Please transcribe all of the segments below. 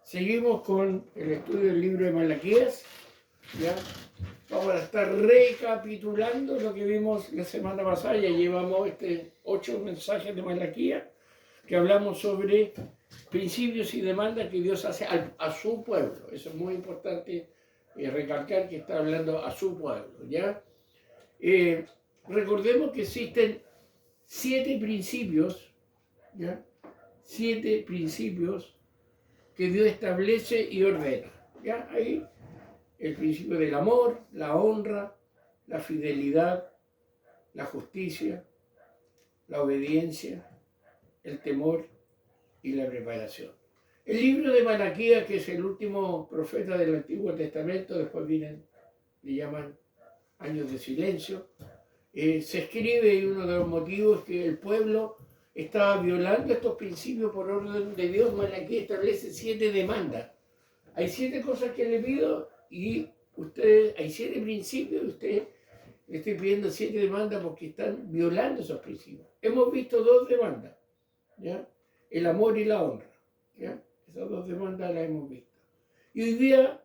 Seguimos con el estudio del libro de Malaquías. ¿Ya? Vamos a estar recapitulando lo que vimos la semana pasada. Ya llevamos 8 mensajes de Malaquías que hablamos sobre principios y demandas que Dios hace a su pueblo. Eso es muy importante recalcar que está hablando a su pueblo. ¿Ya? Recordemos que existen 7 principios, ¿ya? 7 principios que Dios establece y ordena. ¿Ya? Ahí el principio del amor, la honra, la fidelidad, la justicia, la obediencia, el temor y la preparación. El libro de Malaquías, que es el último profeta del Antiguo Testamento, después vienen, le llaman años de silencio, se escribe, y uno de los motivos es que el pueblo estaba violando estos principios por orden de Dios. Malaquías establece 7 demandas. Hay 7 cosas que le pido y ustedes, hay 7 principios y usted le estoy pidiendo 7 demandas porque están violando esos principios. Hemos visto 2 demandas, ¿ya? El amor y la honra, ¿ya? Esas 2 demandas las hemos visto. Y hoy día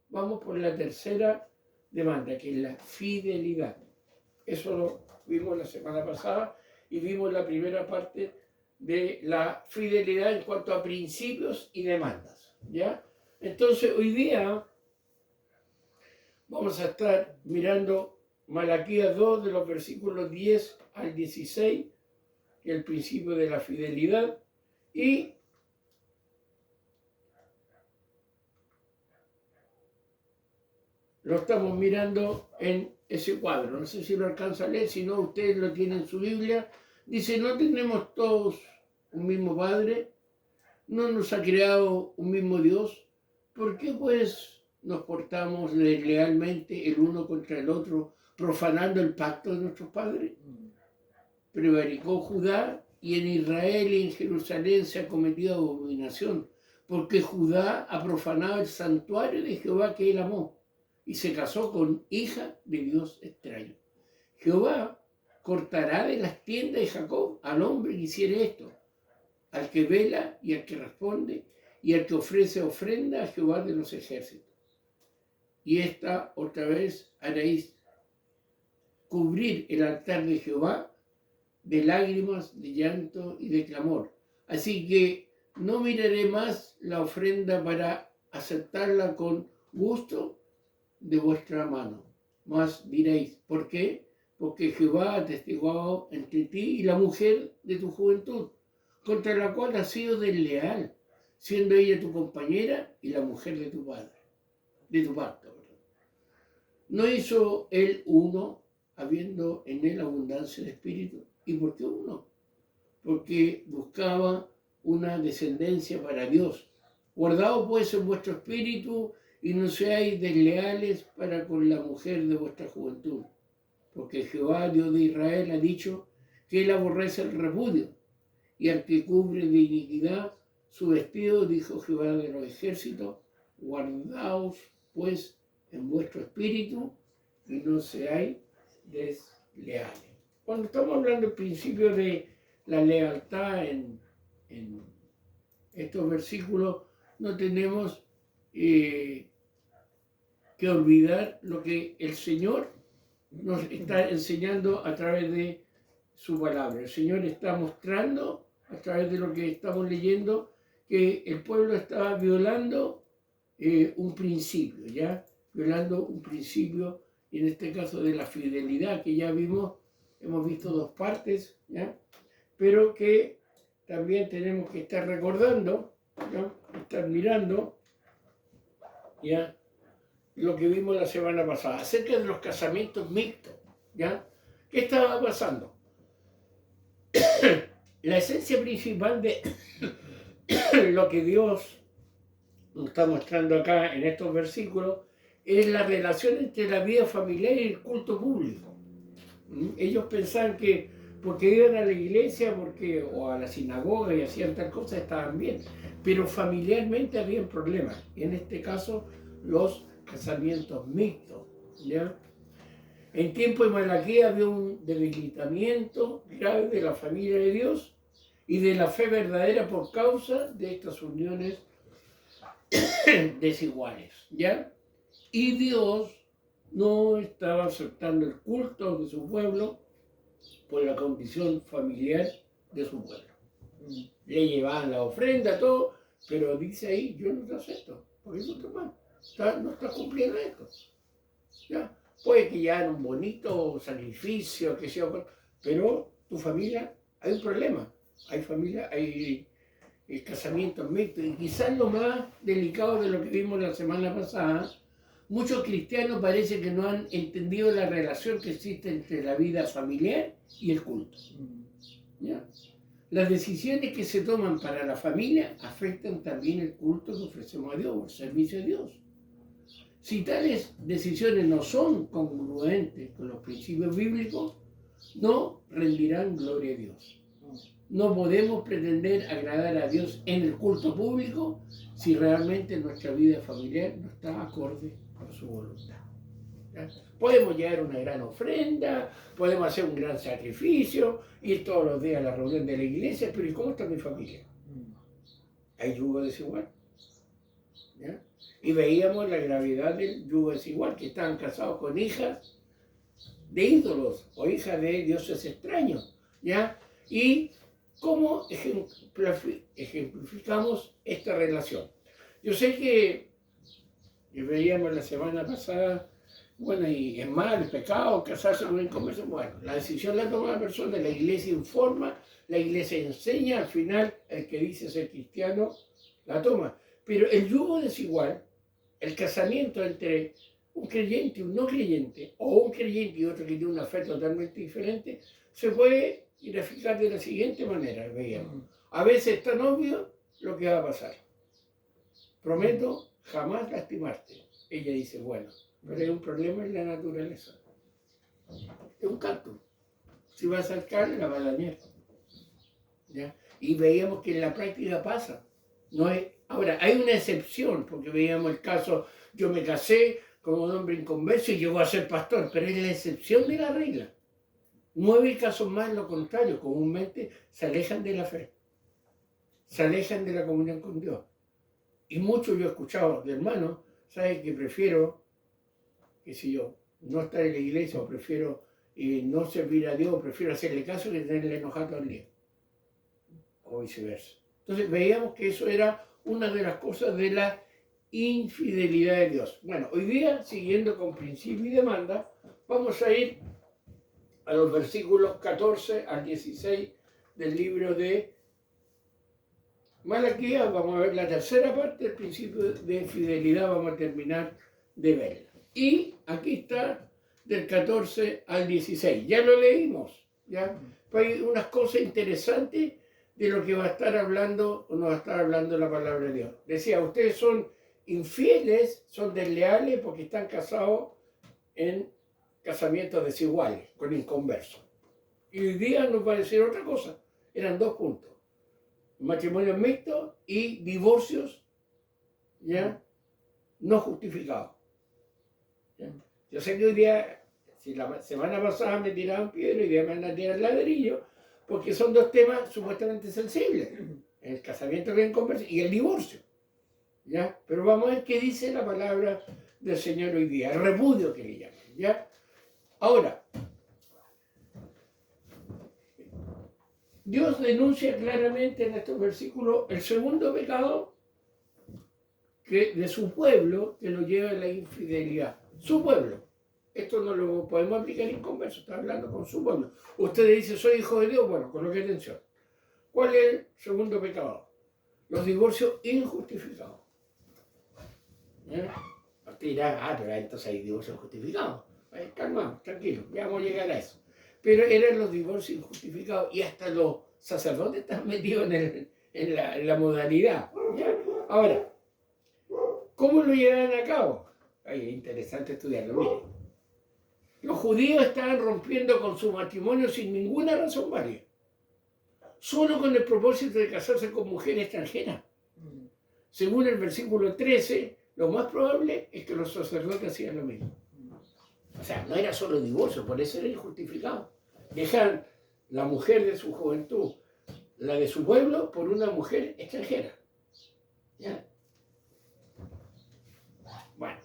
vamos por la tercera demanda, que es la fidelidad. Eso lo vimos la semana pasada y vimos la primera parte de la fidelidad en cuanto a principios y demandas, ¿ya? Entonces hoy día vamos a estar mirando Malaquías 2 de los versículos 10 al 16, que es el principio de la fidelidad, y lo estamos mirando en ese cuadro. No sé si lo alcanza a leer, si no, ustedes lo tienen en su Biblia. Dice: ¿no tenemos todos un mismo Padre? ¿No nos ha creado un mismo Dios? ¿Por qué pues nos portamos deslealmente el uno contra el otro, profanando el pacto de nuestros padres? Prevaricó Judá, y en Israel y en Jerusalén se ha cometido abominación, porque Judá ha profanado el santuario de Jehová que él amó, y se casó con hija de Dios extraño. Jehová cortará de las tiendas de Jacob al hombre que hiciere esto, al que vela y al que responde, y al que ofrece ofrenda a Jehová de los ejércitos. Y esta otra vez haréis cubrir el altar de Jehová de lágrimas, de llanto y de clamor. Así que no miraré más la ofrenda para aceptarla con gusto de vuestra mano. Mas diréis: ¿por qué? Porque Jehová ha atestiguado entre ti y la mujer de tu juventud, contra la cual has sido desleal, siendo ella tu compañera y la mujer de tu padre, de tu pacto. ¿No hizo él uno, habiendo en él abundancia de espíritu? ¿Y por qué uno? Porque buscaba una descendencia para Dios. Guardaos pues en vuestro espíritu y no seáis desleales para con la mujer de vuestra juventud. Porque Jehová, Dios de Israel, ha dicho que él aborrece el repudio, y al que cubre de iniquidad su vestido, dijo Jehová de los ejércitos: guardaos pues en vuestro espíritu y no seáis desleales. Cuando estamos hablando del principio de la lealtad en estos versículos, no tenemos que olvidar lo que el Señor nos está enseñando a través de su palabra. El Señor está mostrando a través de lo que estamos leyendo que el pueblo estaba violando un principio, ¿ya? Violando un principio, y en este caso de la fidelidad, que ya vimos, hemos visto 2 partes, ¿ya? Pero que también tenemos que estar recordando, ¿ya? Estar mirando, ¿ya? Lo que vimos la semana pasada, acerca de los casamientos mixtos, ¿ya? ¿Qué estaba pasando? La esencia principal de lo que Dios nos está mostrando acá en estos versículos es la relación entre la vida familiar y el culto público. Ellos pensaban que porque iban a la iglesia o a la sinagoga y hacían tal cosa estaban bien, pero familiarmente habían problemas. En este caso, los casamientos mixtos, ¿ya? En tiempo de Malaquías había un debilitamiento grave de la familia de Dios y de la fe verdadera por causa de estas uniones desiguales, ¿ya? Y Dios no estaba aceptando el culto de su pueblo por la condición familiar de su pueblo. Le llevaban la ofrenda, todo, pero dice ahí, yo no te acepto, porque eso está mal, no estás cumpliendo esto. ¿Ya? Puede que ya era un bonito sacrificio, que sea, pero tu familia, hay un problema, hay familia, hay casamientos mixtos, y quizás lo más delicado de lo que vimos la semana pasada, muchos cristianos parece que no han entendido la relación que existe entre la vida familiar y el culto. ¿Ya? Las decisiones que se toman para la familia afectan también el culto que ofrecemos a Dios, o el servicio a Dios. Si tales decisiones no son congruentes con los principios bíblicos, no rendirán gloria a Dios. No podemos pretender agradar a Dios en el culto público si realmente nuestra vida familiar no está acorde a su voluntad. ¿Ya? Podemos llevar una gran ofrenda, podemos hacer un gran sacrificio, ir todos los días a la reunión de la iglesia, pero ¿y cómo está mi familia? ¿Hay yugo desigual? ¿Ya? Y veíamos la gravedad del yugo desigual, que estaban casados con hijas de ídolos o hijas de dioses extraños, ¿ya? Y cómo ejemplificamos esta relación. Yo sé que veíamos la semana pasada, bueno, y es mal, es pecado casarse con un inconverso. Bueno, la decisión la toma la persona, la iglesia informa, la iglesia enseña, al final el que dice ser cristiano la toma. Pero el yugo desigual, el casamiento entre un creyente y un no creyente, o un creyente y otro que tiene una fe totalmente diferente, se puede graficar de la siguiente manera, veíamos. A veces es tan obvio lo que va a pasar. Prometo jamás lastimarte. Ella dice, bueno, pero hay un problema en la naturaleza. Es un cactus. Si va a saltar, la va a dañar. ¿Ya? Y veíamos que en la práctica pasa. No es... Ahora, hay una excepción, porque veíamos el caso, yo me casé con un hombre inconverso y llegó a ser pastor, pero es la excepción de la regla. 9 casos más lo contrario, comúnmente se alejan de la fe, se alejan de la comunión con Dios. Y muchos yo he escuchado de hermanos, ¿sabes? Que prefiero, qué sé yo, no estar en la iglesia, o prefiero no servir a Dios, o prefiero hacerle caso que tenerle enojado todo el día. O viceversa. Entonces veíamos que eso era una de las cosas de la infidelidad de Dios. Bueno, hoy día, siguiendo con principio y demanda, vamos a ir a los versículos 14 al 16 del libro de Malaquías. Vamos a ver la tercera parte del principio de fidelidad, vamos a terminar de verla. Y aquí está del 14 al 16. Ya lo leímos, ¿ya? Pues hay unas cosas interesantes de lo que va a estar hablando, o nos va a estar hablando la palabra de Dios. Decía, ustedes son infieles, son desleales porque están casados en casamientos desiguales, con inconversos. Y hoy día nos va a decir otra cosa. Eran 2 puntos. Matrimonios mixtos y divorcios, ¿ya? No justificados. ¿Ya? Yo sé que hoy día, si la semana pasada me tiraban piedra, hoy día me van a tirar ladrillo, porque son 2 temas supuestamente sensibles. El casamiento con inconversos y el divorcio. ¿Ya? Pero vamos a ver qué dice la palabra del Señor hoy día, el repudio que le llaman. ¿Ya? Ahora, Dios denuncia claramente en estos versículos el segundo pecado de su pueblo que lo lleva a la infidelidad. Su pueblo. Esto no lo podemos aplicar en converso, está hablando con su pueblo. Usted dice, soy hijo de Dios, bueno, coloque atención. ¿Cuál es el segundo pecado? Los divorcios injustificados. Usted dirá, pero entonces hay divorcios justificados. Calma, tranquilo, ya vamos a llegar a eso. Pero eran los divorcios injustificados y hasta los sacerdotes están metidos en la modalidad. ¿Ya? Ahora, ¿cómo lo llevan a cabo? Ay, es interesante estudiarlo. Miren, los judíos estaban rompiendo con su matrimonio sin ninguna razón válida, solo con el propósito de casarse con mujeres extranjeras. Según el versículo 13, lo más probable es que los sacerdotes hacían lo mismo. O sea, no era solo divorcio, por eso era injustificado. Dejar la mujer de su juventud, la de su pueblo, por una mujer extranjera. ¿Ya? Bueno,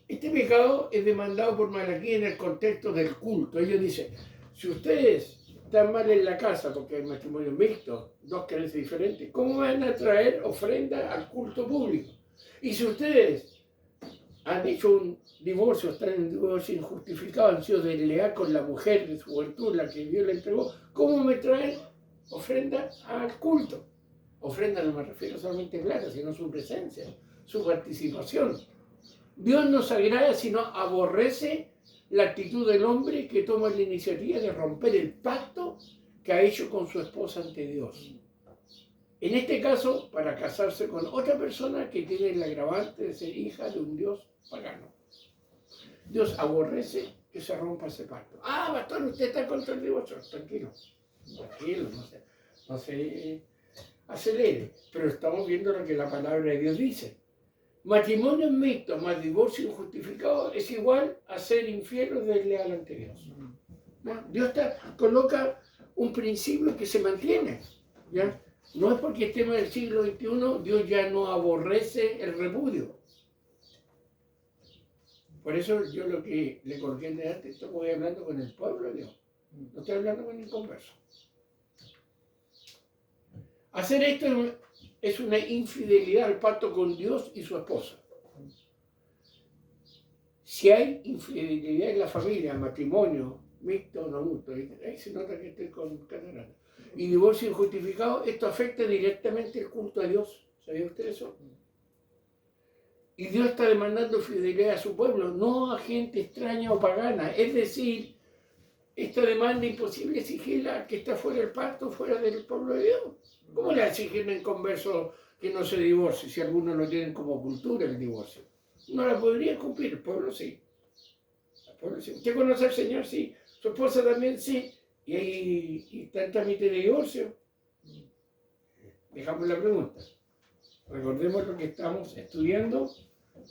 este pecado es demandado por Malaquías en el contexto del culto. Ellos dicen, si ustedes están mal en la casa porque hay matrimonio mixto, dos creencias diferentes, ¿cómo van a traer ofrenda al culto público? Y si ustedes han hecho un divorcio, están en un divorcio injustificado, han sido desleales con la mujer de su juventud, la que Dios le entregó, ¿cómo me traen ofrenda al culto? Ofrenda no me refiero solamente a plata, sino a su presencia, su participación. Dios no se agrada, sino aborrece la actitud del hombre que toma la iniciativa de romper el pacto que ha hecho con su esposa ante Dios. En este caso, para casarse con otra persona que tiene el agravante de ser hija de un Dios pagano. Dios aborrece que se rompa ese pacto. Ah, pastor, usted está contra el divorcio. Tranquilo, no se acelere. Pero estamos viendo lo que la palabra de Dios dice. Matrimonio mixto más divorcio injustificado es igual a ser infiel o desleal ante Dios. ¿No? Dios coloca un principio que se mantiene. ¿Ya? No es porque estemos en el siglo XXI, Dios ya no aborrece el repudio. Por eso yo lo que le coloqué antes, estoy hablando con el pueblo de Dios. No estoy hablando con el inconverso. Hacer esto es una infidelidad al pacto con Dios y su esposa. Si hay infidelidad en la familia, matrimonio, mixto o no mixto, ahí se nota que estoy con catarata, y divorcio injustificado, esto afecta directamente el culto a Dios. ¿Sabía usted eso? Y Dios está demandando fidelidad a su pueblo, no a gente extraña o pagana. Es decir, esta demanda imposible exigirla que está fuera del pacto, fuera del pueblo de Dios. ¿Cómo le exigen en converso que no se divorcie si algunos lo tienen como cultura el divorcio? No la podría cumplir, el pueblo sí. El pueblo sí. ¿Usted conoce al Señor? Sí. ¿Su esposa también? Sí. ¿Y está en trámite de divorcio? Dejamos la pregunta. Recordemos lo que estamos estudiando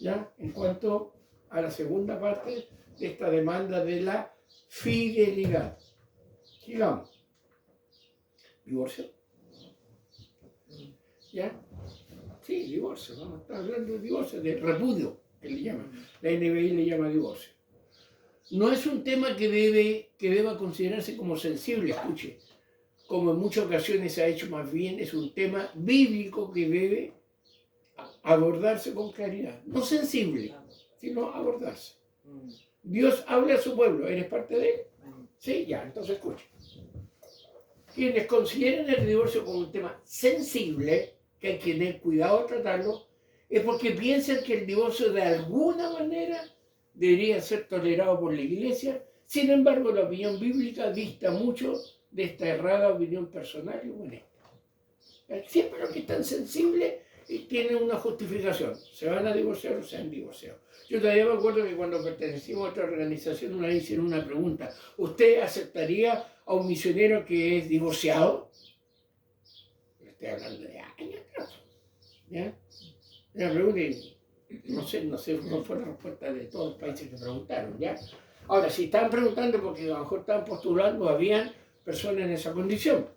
ya en cuanto a la segunda parte de esta demanda de la fidelidad. Sigamos. ¿Divorcio? ¿Ya? Sí, divorcio. Vamos a estar hablando de divorcio, de repudio, que le llaman. La NBI le llama divorcio. No es un tema que deba considerarse como sensible, escuche. Como en muchas ocasiones se ha hecho, más bien es un tema bíblico que debe abordarse con claridad. No sensible, sino abordarse. Dios habla a su pueblo. ¿Eres parte de él? Sí, ya, entonces escuche. Quienes consideran el divorcio como un tema sensible, que hay que tener cuidado de tratarlo, es porque piensan que el divorcio de alguna manera debería ser tolerado por la Iglesia. Sin embargo, la opinión bíblica dista mucho de esta errada opinión personal y honesta. Siempre los que están sensibles tienen una justificación. Se van a divorciar o se han divorciado. Yo todavía me acuerdo que cuando pertenecimos a otra organización una vez hicieron una pregunta. ¿Usted aceptaría a un misionero que es divorciado? Estoy hablando de años atrás. ¿Ya? Una pregunta y no sé cuál fue la respuesta de todos los países que preguntaron. ¿Ya? Ahora, si estaban preguntando porque a lo mejor estaban postulando, habían personas en esa condición.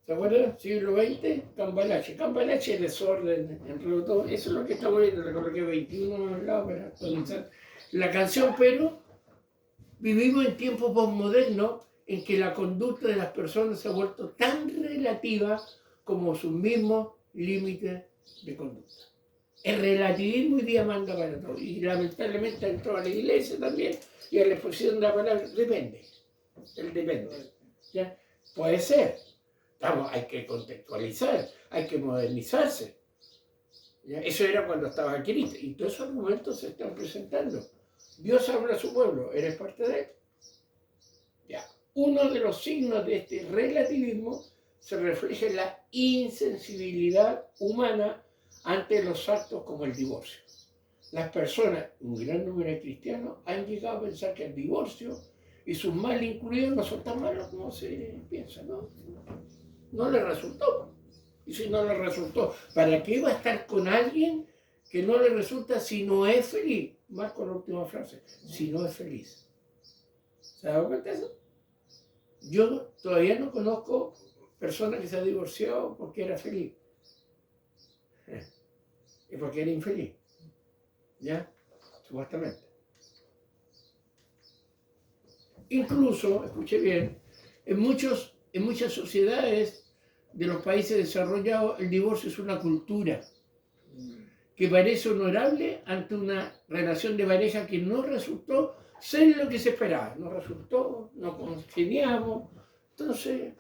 ¿Se acuerdan? Siglo XX, Cambalache. Cambalache, desorden, enredo todo. Eso es lo que estamos viendo. Le coloqué 21 al lado para actualizar la canción, pero vivimos en tiempos postmodernos en que la conducta de las personas se ha vuelto tan relativa como sus mismos límites de conducta. El relativismo hoy día manda para todo. Y lamentablemente entró a la iglesia también y a la exposición de la palabra depende. El depende. ¿Ya? Puede ser. Hay que contextualizar, hay que modernizarse. ¿Ya? Eso era cuando estaba Cristo. Y todos esos argumentos se están presentando. Dios habla a su pueblo, ¿eres parte de él? Ya. Uno de los signos de este relativismo se refleja en la insensibilidad humana ante los actos como el divorcio. Las personas, un gran número de cristianos, han llegado a pensar que el divorcio y sus mal incluidos no son tan malos como se piensa, ¿no? No le resultó. Y si no le resultó, ¿para qué va a estar con alguien que no le resulta si no es feliz? Más con la última frase, si no es feliz. ¿Se ha dado cuenta de eso? Yo todavía no conozco persona que se ha divorciado porque era feliz y porque era infeliz, ¿ya? Supuestamente. Incluso, escuche bien, en muchas sociedades de los países desarrollados el divorcio es una cultura que parece honorable ante una relación de pareja que no resultó ser lo que se esperaba, no resultó, no congeniamos, entonces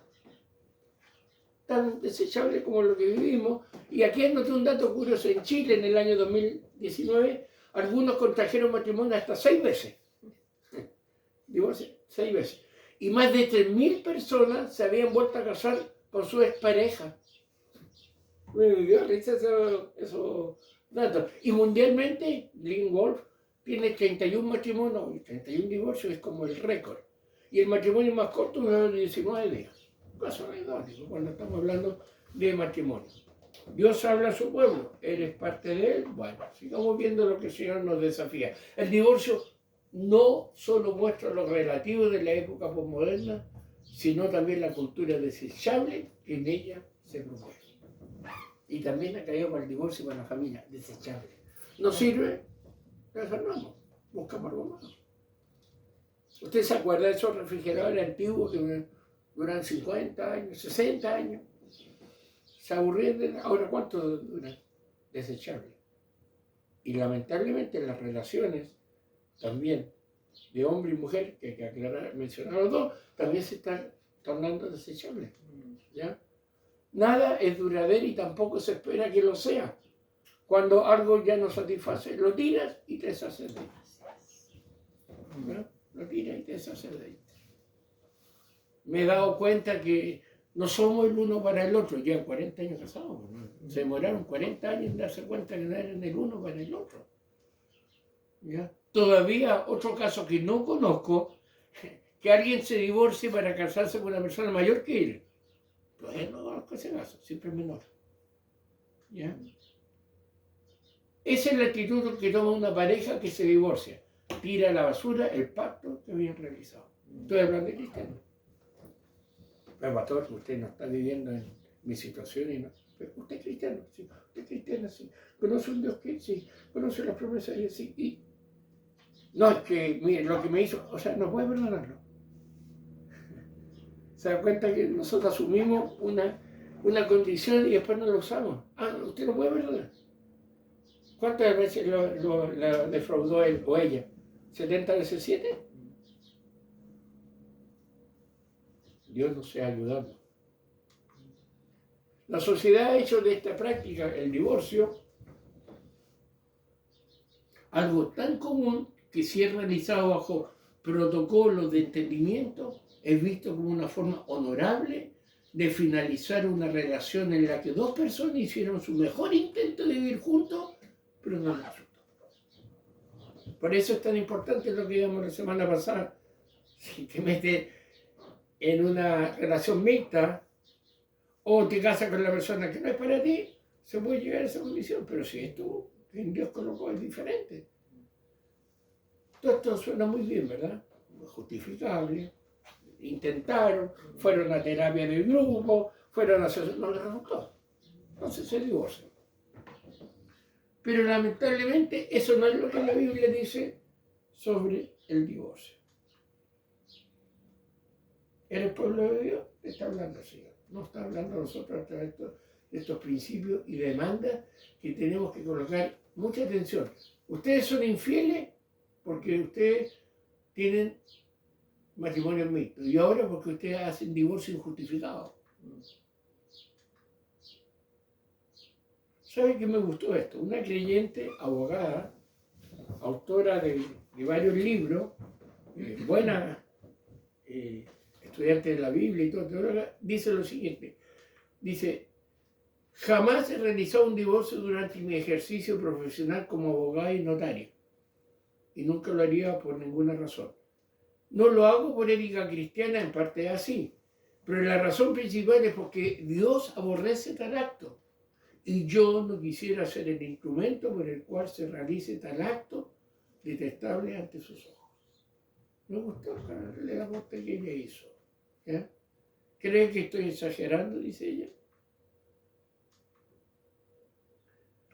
tan desechable como lo que vivimos. Y aquí anoté un dato curioso: en Chile en el año 2019 algunos contrajeron matrimonio hasta 6 veces, divorcio 6 veces, y más de 3.000 personas se habían vuelto a casar con su expareja. Me dio risa esos datos. Y mundialmente, Lynn Wolf tiene 31 matrimonios y 31 divorcios, es como el récord. Y el matrimonio más corto es de 19 días. Caso anecdótico cuando estamos hablando de matrimonio. Dios habla a su pueblo, eres parte de él. Bueno, sigamos viendo lo que el Señor nos desafía. El divorcio no solo muestra lo relativo de la época posmoderna, sino también la cultura desechable que en ella se promueve. Y también ha caído para el divorcio y para la familia, desechable. No sirve, lo enfermamos, buscamos algo más. ¿Usted se acuerda de esos refrigeradores antiguos que duran 50 años, 60 años? Se aburrían. Ahora, ¿cuánto duran? Desechable. Y lamentablemente las relaciones también de hombre y mujer, que hay que aclarar, mencionar los dos, también se están tornando desechables. ¿Ya? Nada es duradero y tampoco se espera que lo sea. Cuando algo ya no satisface, lo tiras y te deshaces de él. ¿No? Lo tiras y te deshaces de él. Me he dado cuenta que no somos el uno para el otro. Llevan 40 años casados, ¿no? Se demoraron 40 años en darse cuenta que no eran el uno para el otro. ¿Ya? Todavía otro caso que no conozco, que alguien se divorcie para casarse con una persona mayor que él. Pues no conozco ese caso, siempre es menor. ¿Ya? Esa es la actitud que toma una pareja que se divorcia. Tira a la basura el pacto que habían realizado. Estoy hablando de cristianos. Pero pastor, usted no está viviendo en mi situación y no. Pero usted es cristiano, sí. Usted es cristiano, sí. Conoce un Dios que sí. Conoce las promesas y sí. Y no, es que, mire, lo que me hizo, o sea, no puede perdonarlo. Se da cuenta que nosotros asumimos una condición y después no lo usamos. Ah, usted no puede perdonar. ¿Cuántas veces lo defraudó él o ella? ¿70 veces 7? Dios nos sea ayudando. La sociedad ha hecho de esta práctica, el divorcio, algo tan común que si es realizado bajo protocolos de entendimiento, es visto como una forma honorable de finalizar una relación en la que dos personas hicieron su mejor intento de vivir juntos, pero no resultó. Por eso es tan importante lo que vimos la semana pasada. Si te metes en una relación mixta o te casas con la persona que no es para ti, se puede llegar a esa condición. Pero si es tú, quien Dios colocó, es diferente. Todo esto suena muy bien, ¿verdad? Justificable. Intentaron, fueron a terapia de grupo, fueron a hacer... no les resultó. Entonces se divorcian. Pero lamentablemente eso no es lo que la Biblia dice sobre el divorcio. ¿Eres pueblo de Dios? Está hablando el Señor. No está hablando nosotros a través de estos principios y demandas que tenemos que colocar mucha atención. Ustedes son infieles porque ustedes tienen matrimonio mixto y ahora porque ustedes hacen divorcio injustificado. ¿Sabe qué me gustó esto? Una creyente, abogada, autora de varios libros, buena estudiante de la Biblia y todo, dice lo siguiente. Dice, jamás he realizado un divorcio durante mi ejercicio profesional como abogada y notario. Y nunca lo haría por ninguna razón. No lo hago por ética cristiana, en parte así. Pero la razón principal es porque Dios aborrece tal acto. Y yo no quisiera ser el instrumento por el cual se realice tal acto detestable ante sus ojos. Me gustó el aporte que ella hizo. ¿Ya? ¿Cree que estoy exagerando? Dice ella.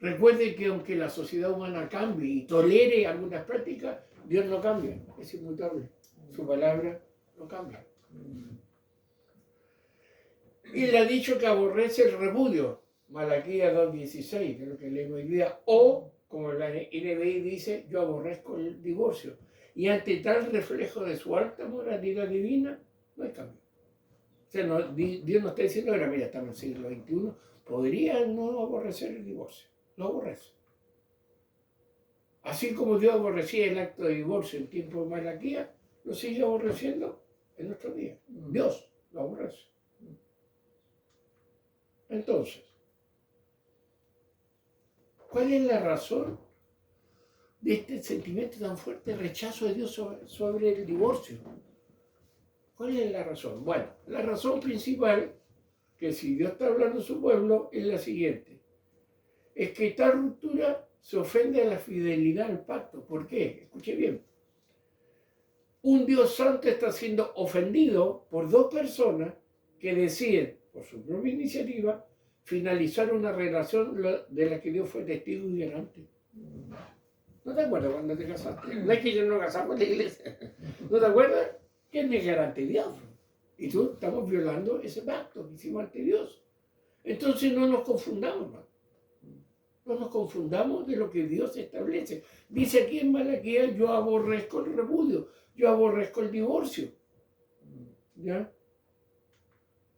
Recuerde que aunque la sociedad humana cambie y tolere algunas prácticas, Dios no cambia, es inmutable. Su palabra no cambia. Y le ha dicho que aborrece el repudio, Malaquías 2:16, de lo que leemos hoy día, o, como la NBI dice, yo aborrezco el divorcio. Y ante tal reflejo de su alta moralidad divina, no hay cambio. O sea, Dios no está diciendo, ahora mira, estamos en el siglo XXI, podría no aborrecer el divorcio. Lo aborrece. Así como Dios aborrecía el acto de divorcio en tiempo de Malaquías, lo sigue aborreciendo en nuestros días. Dios lo aborrece. Entonces, ¿cuál es la razón de este sentimiento tan fuerte de rechazo de Dios sobre el divorcio? ¿Cuál es la razón? Bueno, la razón principal, que si Dios está hablando a su pueblo, es la siguiente. Es que tal ruptura se ofende a la fidelidad al pacto. ¿Por qué? Escuche bien. Un Dios santo está siendo ofendido por dos personas que deciden, por su propia iniciativa, finalizar una relación de la que Dios fue testigo y garante. ¿No te acuerdas cuando te casaste? No es que yo no casaba con la iglesia. ¿No te acuerdas? ¿Quién es garante? Dios. Y tú estamos violando ese pacto que hicimos ante Dios. Entonces no nos confundamos más. No nos confundamos de lo que Dios establece. Dice aquí en Malaquías, yo aborrezco el repudio, yo aborrezco el divorcio. ¿Ya?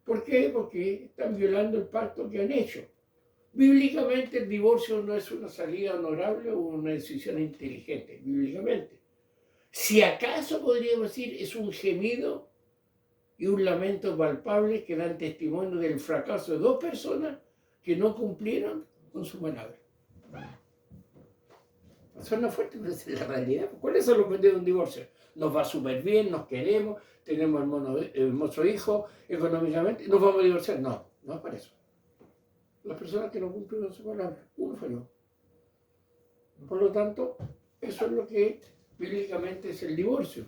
¿Por qué? Porque están violando el pacto que han hecho. Bíblicamente el divorcio no es una salida honorable o una decisión inteligente, bíblicamente. Si acaso podríamos decir, es un gemido y un lamento palpable que dan testimonio del fracaso de dos personas que no cumplieron con su palabra. Suena fuerte, pero esa es la realidad. ¿Cuáles son los motivos de un divorcio? Nos va súper bien, nos queremos, tenemos hermoso hijo, económicamente, nos vamos a divorciar. No, no es para eso. Las personas que no cumplen con su palabra, uno falló. Por lo tanto, eso es lo que bíblicamente es el divorcio.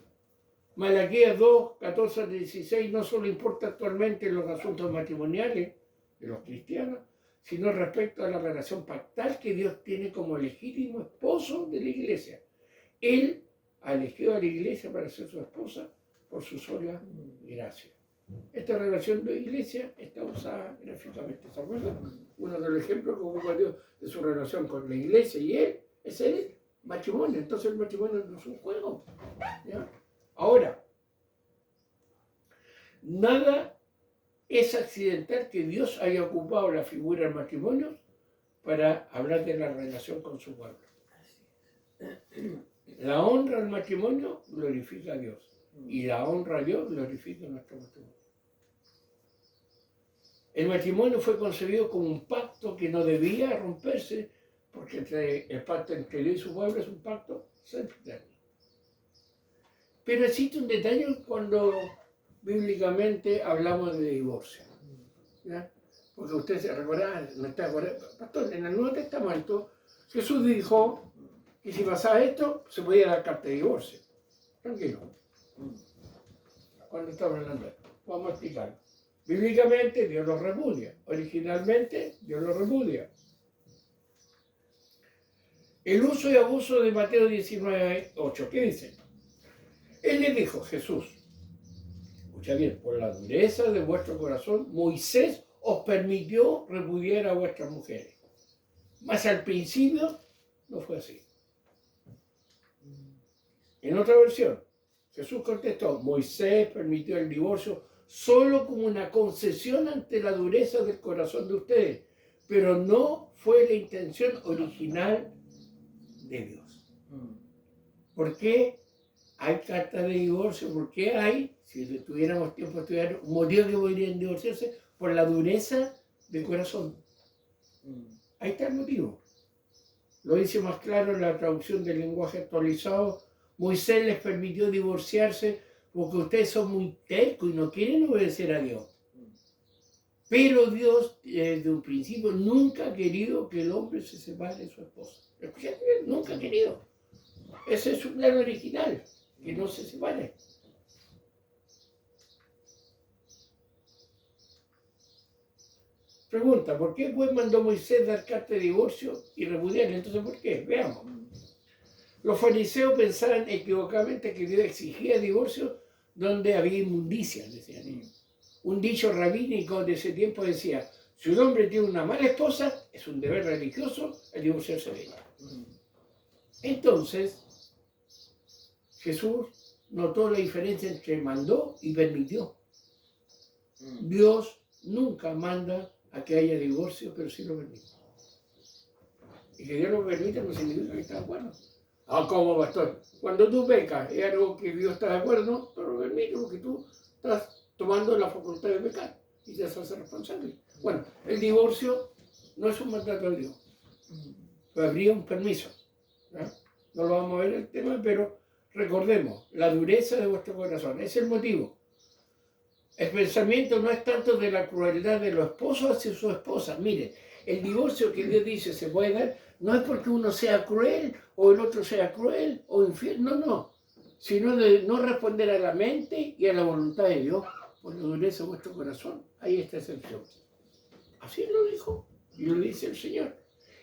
Malaquías 2, 14 al 16 no solo importa actualmente en los asuntos matrimoniales de los cristianos, sino respecto a la relación pactal que Dios tiene como legítimo esposo de la iglesia. Él ha elegido a la iglesia para ser su esposa por su sola gracia. Esta relación de iglesia está usada gráficamente. ¿Se acuerdan? Uno de los ejemplos que ocupa Dios de su relación con la iglesia y él es el matrimonio. Entonces el matrimonio no es un juego. ¿Ya? Ahora, nada es accidental que Dios haya ocupado la figura del matrimonio para hablar de la relación con su pueblo. La honra al matrimonio glorifica a Dios y la honra a Dios glorifica a nuestro matrimonio. El matrimonio fue concebido como un pacto que no debía romperse porque el pacto entre Dios y su pueblo es un pacto sempiterno. Pero existe un detalle cuando bíblicamente hablamos de divorcio. ¿Ya? Porque usted se recuerda, pastor, en el Nuevo Testamento Jesús dijo que si pasaba esto, se podía dar carta de divorcio. Tranquilo. Cuando estamos hablando de esto, vamos a explicarlo. Bíblicamente Dios lo repudia. Originalmente Dios lo repudia. El uso y abuso de Mateo 19:8. ¿Qué dice? Él le dijo, Jesús, escucha bien, por la dureza de vuestro corazón, Moisés os permitió repudiar a vuestras mujeres. Mas al principio no fue así. En otra versión, Jesús contestó, Moisés permitió el divorcio solo como una concesión ante la dureza del corazón de ustedes, pero no fue la intención original de Dios. ¿Por qué hay cartas de divorcio? ¿Por qué hay, si tuviéramos tiempo de estudiar, un motivo que podrían divorciarse? Por la dureza del corazón. Ahí está el motivo. Lo dice más claro en la traducción del lenguaje actualizado. Moisés les permitió divorciarse porque ustedes son muy tercos y no quieren obedecer a Dios. Pero Dios, desde un principio, nunca ha querido que el hombre se separe de su esposa. Nunca ha querido. Ese es su plan original, que no se separe. Pregunta, ¿por qué pues mandó Moisés dar carta de divorcio y repudiarla? Entonces, ¿por qué? Veamos. Los fariseos pensaban equivocadamente que Dios exigía divorcio donde había inmundicia, decían ellos. Un dicho rabínico de ese tiempo decía, si un hombre tiene una mala esposa, es un deber religioso el divorciarse de ella. Entonces, Jesús notó la diferencia entre mandó y permitió. Dios nunca manda a que haya divorcio, pero sí lo permite. Y que Dios lo permita no significa que está de acuerdo. Ah, ¿cómo, pastor? Cuando tú pecas, es algo que Dios está de acuerdo, no, pero lo permite porque tú estás tomando la facultad de pecar y te haces responsable. Bueno, el divorcio no es un mandato de Dios, pero habría un permiso. ¿No? No lo vamos a ver el tema, pero recordemos, la dureza de vuestro corazón, es el motivo. El pensamiento no es tanto de la crueldad de los esposos hacia su esposa. Mire, el divorcio que Dios dice se puede dar, no es porque uno sea cruel o el otro sea cruel o infiel, no, sino de no responder a la mente y a la voluntad de Dios por la dureza de vuestro corazón. Hay esta excepción. Así lo dijo y lo dice el Señor.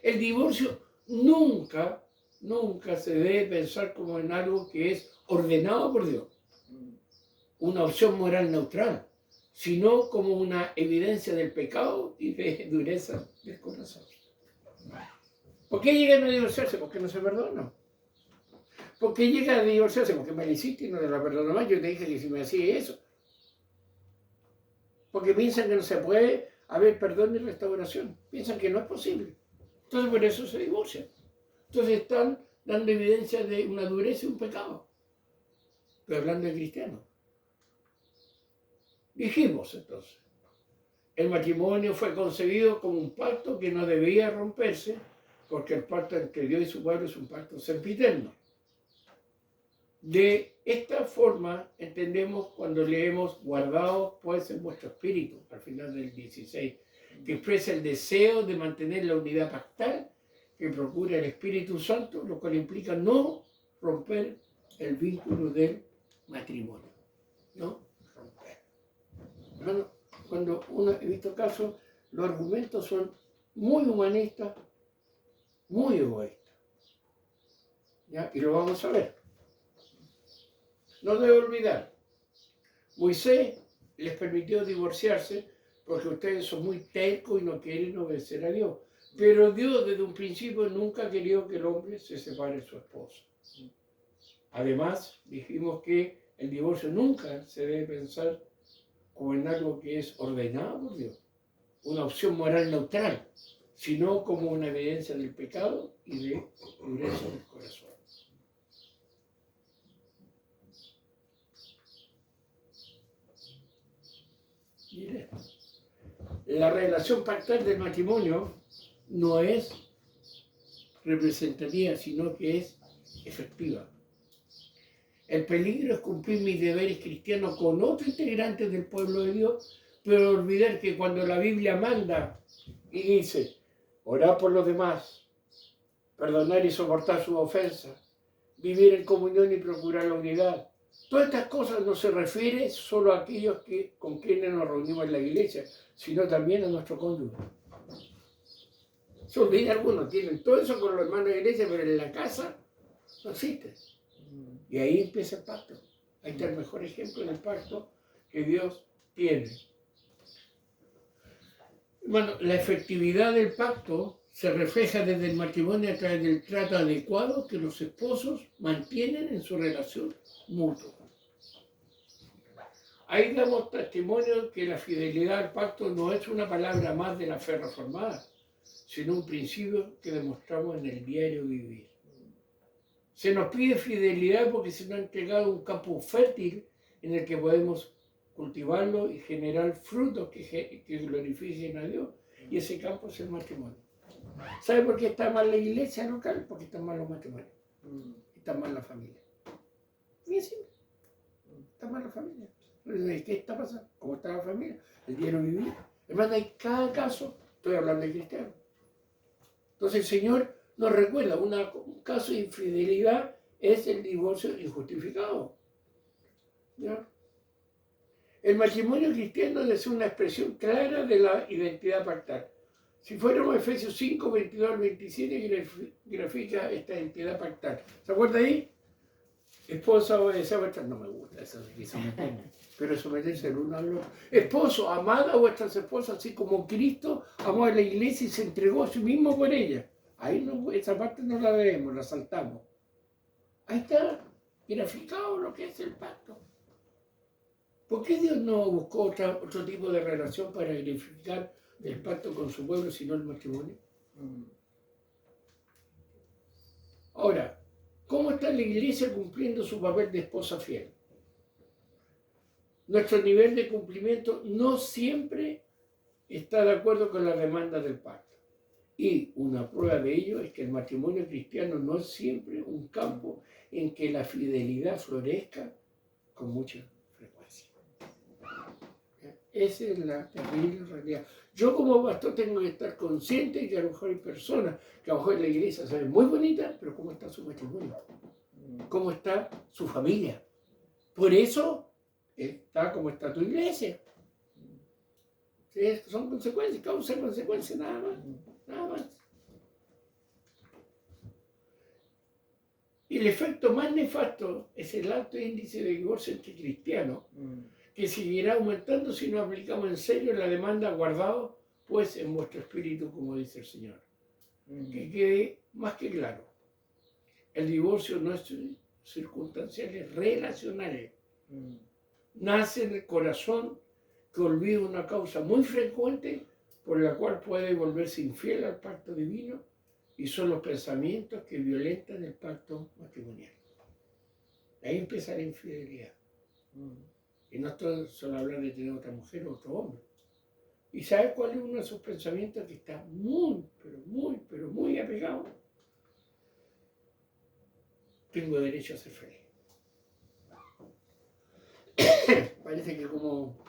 El divorcio nunca se debe pensar como en algo que es ordenado por Dios, una opción moral neutral, sino como una evidencia del pecado y de dureza del corazón. ¿Por qué llegan a divorciarse? Porque no se perdonan. ¿Por qué llegan a divorciarse? Porque me la hiciste y no te la perdono más. Yo te dije que si me hacía eso. Porque piensan que no se puede haber perdón y restauración. Piensan que no es posible. Entonces por eso se divorcian. Entonces están dando evidencia de una dureza y un pecado. Pero hablando de cristianos. Dijimos entonces, el matrimonio fue concebido como un pacto que no debía romperse, porque el pacto entre Dios y su pueblo es un pacto sempiterno. De esta forma entendemos cuando leemos guardaos pues en vuestro espíritu, al final del 16, que expresa el deseo de mantener la unidad pactal que procura el Espíritu Santo, lo cual implica no romper el vínculo del matrimonio, no romper. Hermano, cuando uno he visto casos, los argumentos son muy humanistas, muy egoístas. ¿Ya? Y lo vamos a ver. No debe olvidar, Moisés les permitió divorciarse porque ustedes son muy tercos y no quieren obedecer a Dios. Pero Dios desde un principio nunca quería que el hombre se separe de su esposa. Además, dijimos que el divorcio nunca se debe pensar como en algo que es ordenado por Dios, una opción moral neutral, sino como una evidencia del pecado y de dureza del corazón. Mire, la relación pactal del matrimonio no es representativa, sino que es efectiva. El peligro es cumplir mis deberes cristianos con otro integrante del pueblo de Dios, pero olvidar que cuando la Biblia manda y dice, orar por los demás, perdonar y soportar sus ofensas, vivir en comunión y procurar la unidad, todas estas cosas no se refieren solo a aquellos con quienes nos reunimos en la iglesia, sino también a nuestro cónyuge. Se olvida algunos, tienen todo eso con los hermanos de la iglesia, pero en la casa no existe. Y ahí empieza el pacto. Ahí está el mejor ejemplo del pacto que Dios tiene. Bueno, la efectividad del pacto se refleja desde el matrimonio a través del trato adecuado que los esposos mantienen en su relación mutua. Ahí damos testimonio que la fidelidad al pacto no es una palabra más de la fe reformada, sino un principio que demostramos en el diario vivir. Se nos pide fidelidad porque se nos ha entregado un campo fértil en el que podemos cultivarlo y generar frutos que glorifiquen a Dios, y ese campo es el matrimonio. ¿Sabe por qué está mal la iglesia local? Porque están mal los matrimonios, está mal la familia. Bien simple, está mal la familia. ¿Qué está pasando? ¿Cómo está la familia? El diario vivir. Hermano, en cada caso, estoy hablando de cristianos. Entonces el Señor nos recuerda, un caso de infidelidad es el divorcio injustificado. ¿Ya? El matrimonio cristiano es una expresión clara de la identidad pactal. Si fuéramos a Efesios 5, 22 al 27, grafica esta identidad pactal. ¿Se acuerda ahí? Esposa obedece a vuestras... No me gusta eso de que someterme, pero someterse el uno al otro. Esposo, amad a vuestras esposas, así como Cristo amó a la iglesia y se entregó a sí mismo por ella. Ahí no, esa parte no la vemos, la saltamos. Ahí está graficado lo que es el pacto. ¿Por qué Dios no buscó otro tipo de relación para verificar el pacto con su pueblo, sino el matrimonio? Ahora, ¿cómo está la iglesia cumpliendo su papel de esposa fiel? Nuestro nivel de cumplimiento no siempre está de acuerdo con las demandas del pacto. Y una prueba de ello es que el matrimonio cristiano no es siempre un campo en que la fidelidad florezca con mucha frecuencia. Esa es la terrible realidad. Yo como pastor tengo que estar consciente de que a lo mejor hay personas que a lo mejor en la iglesia se ven muy bonitas, pero ¿cómo está su matrimonio? ¿Cómo está su familia? Por eso está como está tu iglesia. Son consecuencias, causa y consecuencia, nada más. Nada más. Y el efecto más nefasto es el alto índice de divorcio entre cristianos, que seguirá aumentando si no aplicamos en serio la demanda guardado pues en vuestro espíritu, como dice el Señor. Que quede más que claro. El divorcio no es circunstancial, es relacional. Nace en el corazón que olvida una causa muy frecuente por la cual puede volverse infiel al pacto divino, y son los pensamientos que violentan el pacto matrimonial. Ahí empieza la infidelidad. Y no estoy solo hablar de tener otra mujer o otro hombre. ¿Y sabes cuál es uno de esos pensamientos que está muy, pero muy apegado? Tengo derecho a ser feliz. Parece que como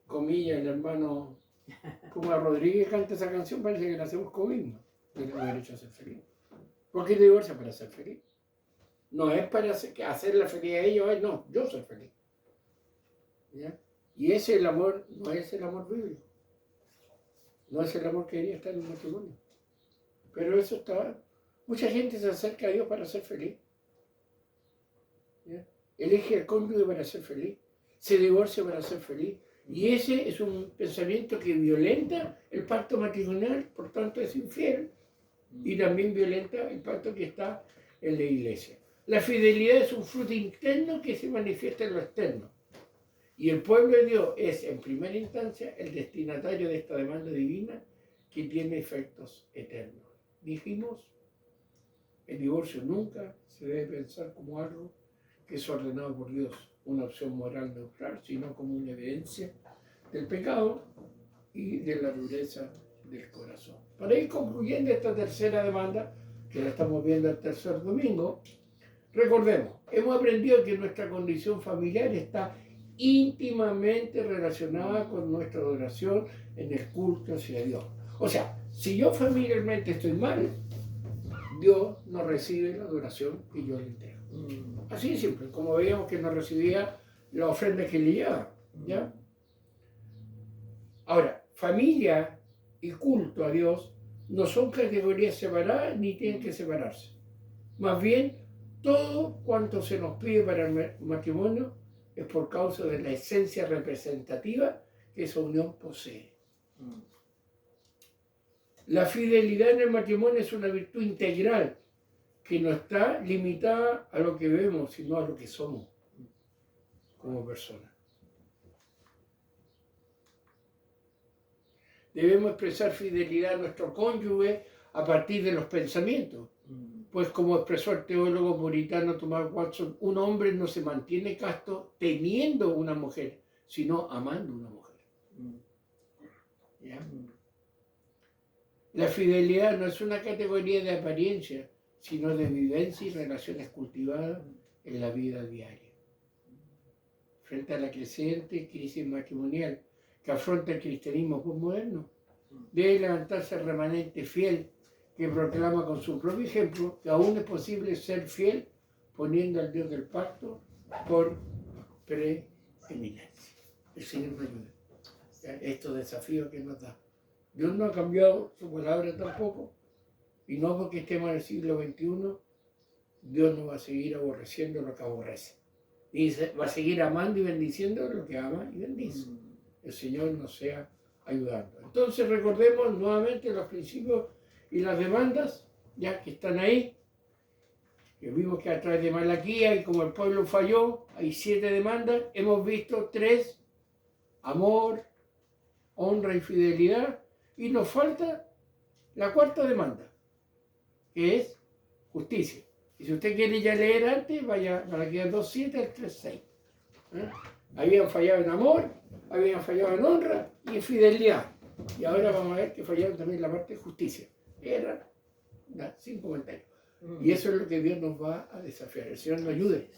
comilla el hermano Puma Rodríguez canta esa canción, parece que la hacemos conmigo. Yo tengo derecho a ser feliz. ¿Por qué te divorcias? Para ser feliz. No es para hacerla feliz a ellos, no, yo soy feliz. ¿Ya? Y ese es el amor, no es el amor bíblico. No es el amor que debería estar en un matrimonio. Pero eso está... Mucha gente se acerca a Dios para ser feliz. ¿Ya? Elige al cónyuge para ser feliz. Se divorcia para ser feliz. Y ese es un pensamiento que violenta el pacto matrimonial, por tanto es infiel. Y también violenta el pacto que está en la iglesia. La fidelidad es un fruto interno que se manifiesta en lo externo. Y el pueblo de Dios es, en primera instancia, el destinatario de esta demanda divina que tiene efectos eternos. Dijimos, el divorcio nunca se debe pensar como algo que es ordenado por Dios, una opción moral neutral, sino como una evidencia del pecado y de la dureza del corazón. Para ir concluyendo esta tercera demanda, que la estamos viendo el tercer domingo, recordemos, hemos aprendido que nuestra condición familiar está íntimamente relacionada con nuestra adoración en el culto hacia Dios. O sea, si yo familiarmente estoy mal, Dios no recibe la adoración que yo le entrego. Así de simple, como veíamos que no recibía la ofrenda que le llevaba. ¿Ya? Ahora, familia y culto a Dios no son categorías separadas ni tienen que separarse. Más bien, todo cuanto se nos pide para el matrimonio es por causa de la esencia representativa que esa unión posee. La fidelidad en el matrimonio es una virtud integral que no está limitada a lo que vemos, sino a lo que somos como personas. Debemos expresar fidelidad a nuestro cónyuge a partir de los pensamientos. Pues como expresó el teólogo puritano Thomas Watson, un hombre no se mantiene casto teniendo una mujer, sino amando una mujer. ¿Ya? La fidelidad no es una categoría de apariencia, sino de vivencia y relaciones cultivadas en la vida diaria. Frente a la creciente crisis matrimonial que afronta el cristianismo postmoderno, debe levantarse el remanente fiel que proclama con su propio ejemplo que aún es posible ser fiel poniendo al Dios del pacto por preeminencia. el Señor nos ayude. Estos desafíos que nos da. Dios no ha cambiado su palabra tampoco, y no porque estemos en el siglo XXI, Dios no va a seguir aborreciendo lo que aborrece. Y va a seguir amando y bendiciendo lo que ama y bendice. El Señor nos sea ayudando. Entonces recordemos nuevamente los principios y las demandas, ya que están ahí. Que vimos que a través de Malaquía, y como el pueblo falló, hay 7 demandas. Hemos visto 3, amor, honra y fidelidad. Y nos falta la 4ª demanda, que es justicia. Y si usted quiere ya leer antes, vaya a Malaquías 2:7 al 3:6. ¿Eh? Habían fallado en amor, habían fallado en honra y en fidelidad. Y ahora vamos a ver que fallaron también la parte de justicia. Eran 5 comentarios. Y eso es lo que Dios nos va a desafiar. El Señor nos ayude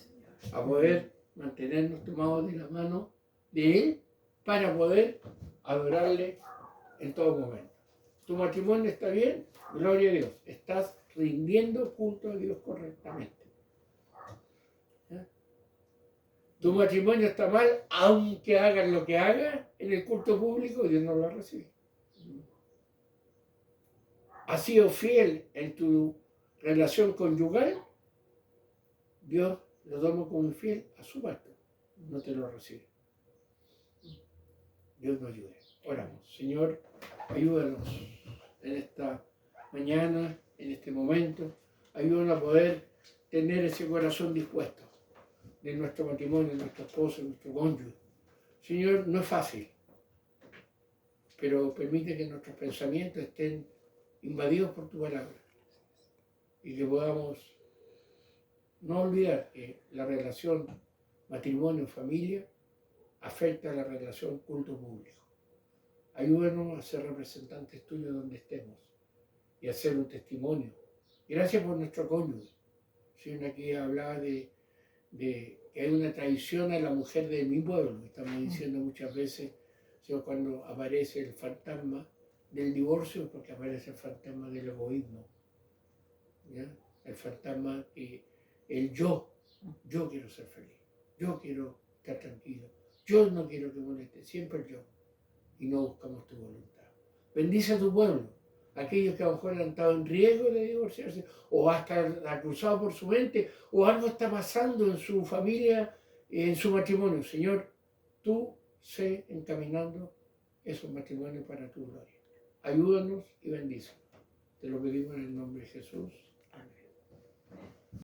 a poder mantenernos tomados de la mano de Él para poder adorarle en todo momento. ¿Tu matrimonio está bien? Gloria a Dios. Estás rindiendo culto a Dios correctamente. ¿Eh? Tu matrimonio está mal, aunque hagas lo que hagas en el culto público, Dios no lo recibe. ¿Has sido fiel en tu relación conyugal? Dios lo toma como infiel a su pacto, no te lo recibe. Dios nos ayude. Oramos. Señor, ayúdanos en esta mañana, en este momento. Ayúdanos a poder tener ese corazón dispuesto de nuestro matrimonio, de nuestra esposa, de nuestro cónyuge. Señor, no es fácil, pero permite que nuestros pensamientos estén invadidos por tu palabra y que podamos no olvidar que la relación matrimonio-familia afecta a la relación culto público. Ayúdanos a ser representantes tuyos donde estemos y a ser un testimonio. Gracias por nuestro cónyuge. Señor, aquí hablaba de que hay una traición a la mujer de mi pueblo. Estamos diciendo muchas veces, Señor, cuando aparece el fantasma del divorcio, porque aparece el fantasma del egoísmo. ¿Ya? El fantasma que el yo quiero ser feliz, yo quiero estar tranquilo, yo no quiero que moleste, siempre el yo, y no buscamos tu voluntad. Bendice a tu pueblo, aquellos que a lo mejor han estado en riesgo de divorciarse, o hasta ha cruzado por su mente, o algo está pasando en su familia, en su matrimonio. Señor, tú sé encaminando esos matrimonios para tu gloria. Ayúdanos y bendícenos. Te lo pedimos en el nombre de Jesús.